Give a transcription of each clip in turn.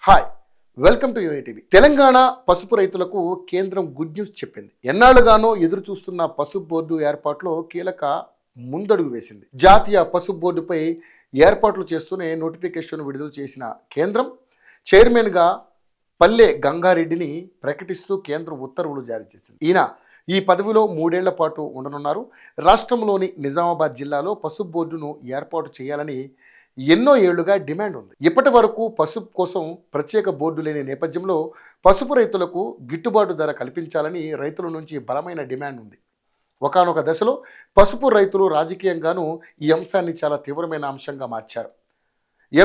Hi, welcome to UATV. Telangana పసుపు రైతులకు కేంద్రం గుడ్ న్యూస్ చెప్పింది. ఎన్నాళ్ళుగానో ఎదురు చూస్తున్న పసుపు బోర్డు ఏర్పాటులో కీలక ముందడుగు వేసింది. జాతీయ పసుపు బోర్డుపై ఏర్పాట్లు చేస్తూనే నోటిఫికేషన్ విడుదల చేసిన కేంద్రం చైర్మన్గా పల్లె గంగారెడ్డిని ప్రకటిస్తూ కేంద్రం ఉత్తర్వులు జారీ చేసింది. ఈయన ఈ పదవిలో 3 ఏళ్ల పాటు ఉండనున్నారు. రాష్ట్రంలోని నిజామాబాద్ జిల్లాలో పసుపు బోర్డును ఏర్పాటు చేయాలని ఎన్నో ఏళ్లుగా డిమాండ్ ఉంది. ఇప్పటి వరకు పసుపు కోసం ప్రత్యేక బోర్డు లేని నేపథ్యంలో పసుపు రైతులకు గిట్టుబాటు ధర కల్పించాలని రైతుల నుంచి బలమైన డిమాండ్ ఉంది. ఒకానొక దశలో పసుపు రైతులు రాజకీయంగానూ ఈ అంశాన్ని చాలా తీవ్రమైన అంశంగా మార్చారు.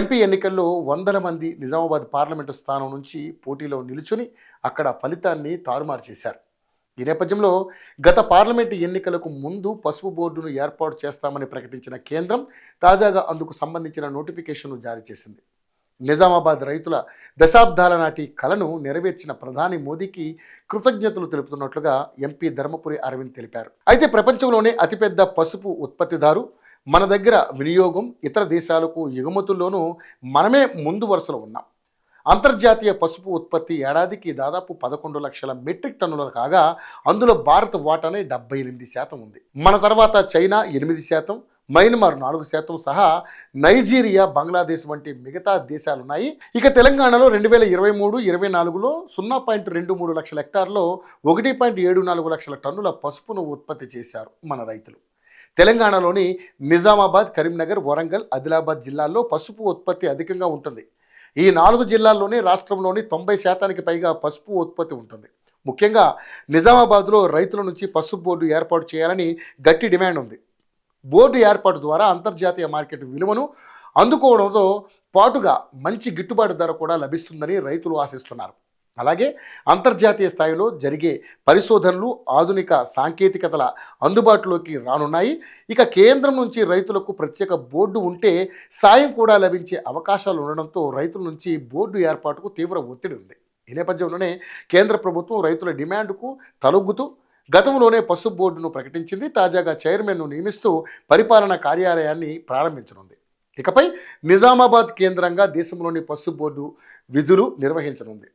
ఎంపీ ఎన్నికల్లో వందల మంది నిజామాబాద్ పార్లమెంటు స్థానం నుంచి పోటీలో నిలుచుని అక్కడ ఫలితాన్ని తారుమారు చేశారు. ఈ నేపథ్యంలో గత పార్లమెంటు ఎన్నికలకు ముందు పసుపు బోర్డును ఏర్పాటు చేస్తామని ప్రకటించిన కేంద్రం తాజాగా అందుకు సంబంధించిన నోటిఫికేషన్ను జారీ చేసింది. నిజామాబాద్ రైతుల దశాబ్దాల నాటి కలను నెరవేర్చిన ప్రధాని మోదీకి కృతజ్ఞతలు తెలుపుతున్నట్లుగా ఎంపీ ధర్మపురి అరవింద్ తెలిపారు. అయితే ప్రపంచంలోనే అతిపెద్ద పసుపు ఉత్పత్తిదారు, మన దగ్గర వినియోగం, ఇతర దేశాలకు ఎగుమతుల్లోనూ మనమే ముందు వరుసలో ఉన్నాం. అంతర్జాతీయ పసుపు ఉత్పత్తి ఏడాదికి దాదాపు 11 లక్షల మెట్రిక్ టన్నులు కాగా అందులో భారత్ వాటానే 78% ఉంది. మన తర్వాత చైనా 8%, మయన్మార్ 4% సహా నైజీరియా, బంగ్లాదేశ్ వంటి మిగతా దేశాలున్నాయి. ఇక తెలంగాణలో 2023-24లో 0.23 లక్షల హెక్టార్లో 1.74 లక్షల టన్నుల పసుపును ఉత్పత్తి చేశారు మన రైతులు. తెలంగాణలోని నిజామాబాద్, కరీంనగర్, వరంగల్, ఆదిలాబాద్ జిల్లాల్లో పసుపు ఉత్పత్తి అధికంగా ఉంటుంది. ఈ 4 జిల్లాల్లోనే రాష్ట్రంలోని 90% పైగా పసుపు ఉత్పత్తి ఉంటుంది. ముఖ్యంగా నిజామాబాద్లో రైతుల నుంచి పసుపు బోర్డు ఏర్పాటు చేయాలని గట్టి డిమాండ్ ఉంది. బోర్డు ఏర్పాటు ద్వారా అంతర్జాతీయ మార్కెట్ విలువను అందుకోవడంతో పాటుగా మంచి గిట్టుబాటు ధర కూడా లభిస్తుందని రైతులు ఆశిస్తున్నారు. అలాగే అంతర్జాతీయ స్థాయిలో జరిగే పరిశోధనలు, ఆధునిక సాంకేతికతల అందుబాటులోకి రానున్నాయి. ఇక కేంద్రం నుంచి రైతులకు ప్రత్యేక బోర్డు ఉంటే సాయం కూడా లభించే అవకాశాలు ఉండడంతో రైతుల నుంచి బోర్డు ఏర్పాటుకు తీవ్ర ఒత్తిడి ఉంది. ఈ నేపథ్యంలోనే కేంద్ర ప్రభుత్వం రైతుల డిమాండ్కు తలొగ్గుతూ గతంలోనే పసుపు బోర్డును ప్రకటించింది. తాజాగా చైర్మన్ను నియమిస్తూ పరిపాలనా కార్యాలయాన్ని ప్రారంభించనుంది. ఇకపై నిజామాబాద్ కేంద్రంగా దేశంలోని పసుపు బోర్డు విధులు నిర్వహించనుంది.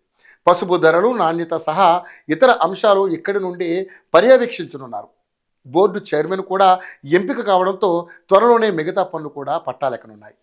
పసుపు ధరలు, నాణ్యత సహా ఇతర అంశాలు ఇక్కడి నుండి పర్యవేక్షించనున్నారు. బోర్డు చైర్మన్ కూడా ఎంపిక కావడంతో త్వరలోనే మిగతా పనులు కూడా పట్టాలెక్కనున్నాయి.